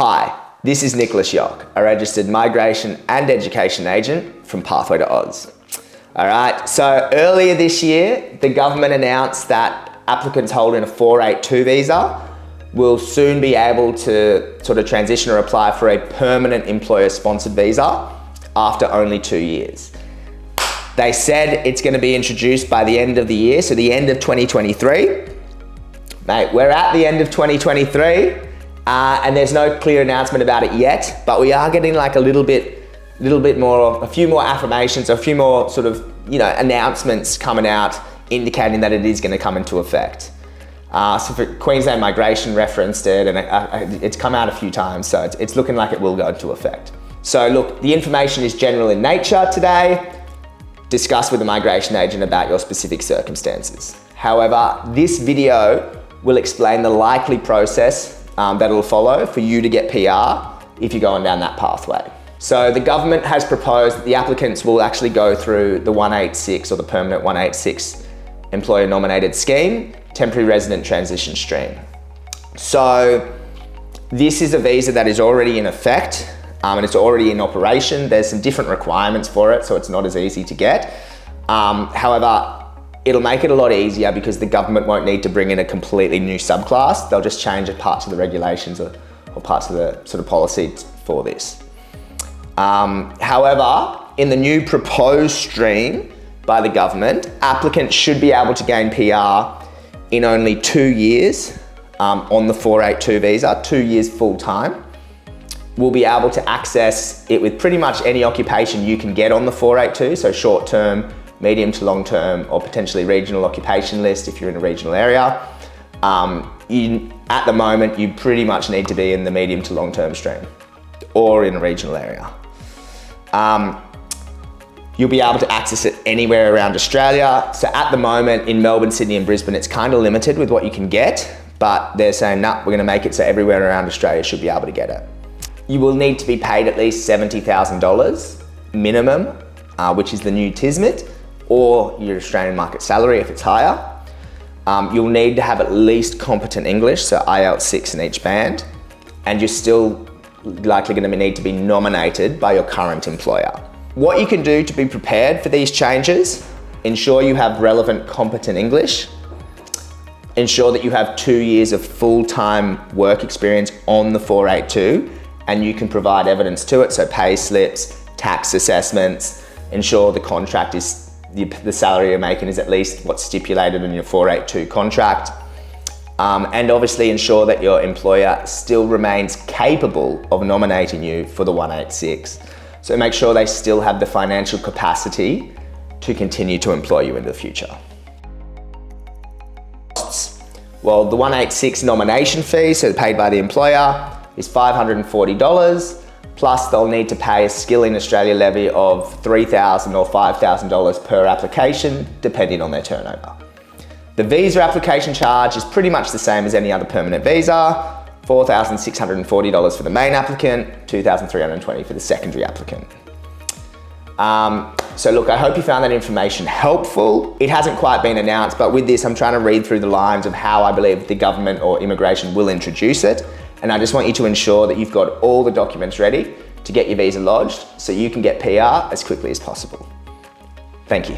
Hi, this is Nicholas Yock, a registered migration and education agent from Pathway to Oz. All right, so earlier this year, the government announced that applicants holding a 482 visa will soon be able to sort of transition or apply for a permanent employer-sponsored visa after only 2 years. They said it's going to be introduced by the end of the year, so the end of 2023. Mate, we're at the end of 2023, and there's no clear announcement about it yet, but we are getting like a little bit more, a few more affirmations, a few more sort of, announcements coming out indicating that it is going to come into effect. So for Queensland Migration referenced it, and it's come out a few times, so it's looking like it will go into effect. So look, the information is general in nature today. Discuss with the migration agent about your specific circumstances. However, this video will explain the likely process that will follow for you to get PR if you're going down that pathway. So the government has proposed that the applicants will actually go through the 186 or the Permanent 186 employer nominated scheme, temporary resident transition stream. So this is a visa that is already in effect and it's already in operation. There's some different requirements for it, so it's not as easy to get. However, it'll make it a lot easier because the government won't need to bring in a completely new subclass. They'll just change parts of the regulations or parts of the sort of policy for this. However, in the new proposed stream by the government, applicants should be able to gain PR in only 2 years on the 482 visa, 2 years full time. We'll be able to access it with pretty much any occupation you can get on the 482, so short term, medium to long term, or potentially regional occupation list if you're in a regional area. At the moment, you pretty much need to be in the medium to long term stream or in a regional area. You'll be able to access it anywhere around Australia. So at the moment in Melbourne, Sydney and Brisbane, it's kind of limited with what you can get, but they're saying, nah, we're gonna make it so everywhere around Australia should be able to get it. You will need to be paid at least $70,000 minimum, which is the new TISMIT, or your Australian market salary if it's higher. You'll need to have at least competent English, so IELTS 6 in each band, and you're still likely going to need to be nominated by your current employer. What you can do to be prepared for these changes: ensure you have relevant competent English, ensure that you have 2 years of full-time work experience on the 482 and you can provide evidence to it, so pay slips, tax assessments, ensure the contract is, the salary you're making is at least what's stipulated in your 482 contract. And obviously ensure that your employer still remains capable of nominating you for the 186. So make sure they still have the financial capacity to continue to employ you in the future. Well, the 186 nomination fee, so paid by the employer, is $540, plus they'll need to pay a Skilling Australia levy of $3,000 or $5,000 per application, depending on their turnover. The visa application charge is pretty much the same as any other permanent visa, $4,640 for the main applicant, $2,320 for the secondary applicant. So look, I hope you found that information helpful. It hasn't quite been announced, but with this, I'm trying to read through the lines of how I believe the government or immigration will introduce it. And I just want you to ensure that you've got all the documents ready to get your visa lodged so you can get PR as quickly as possible. Thank you.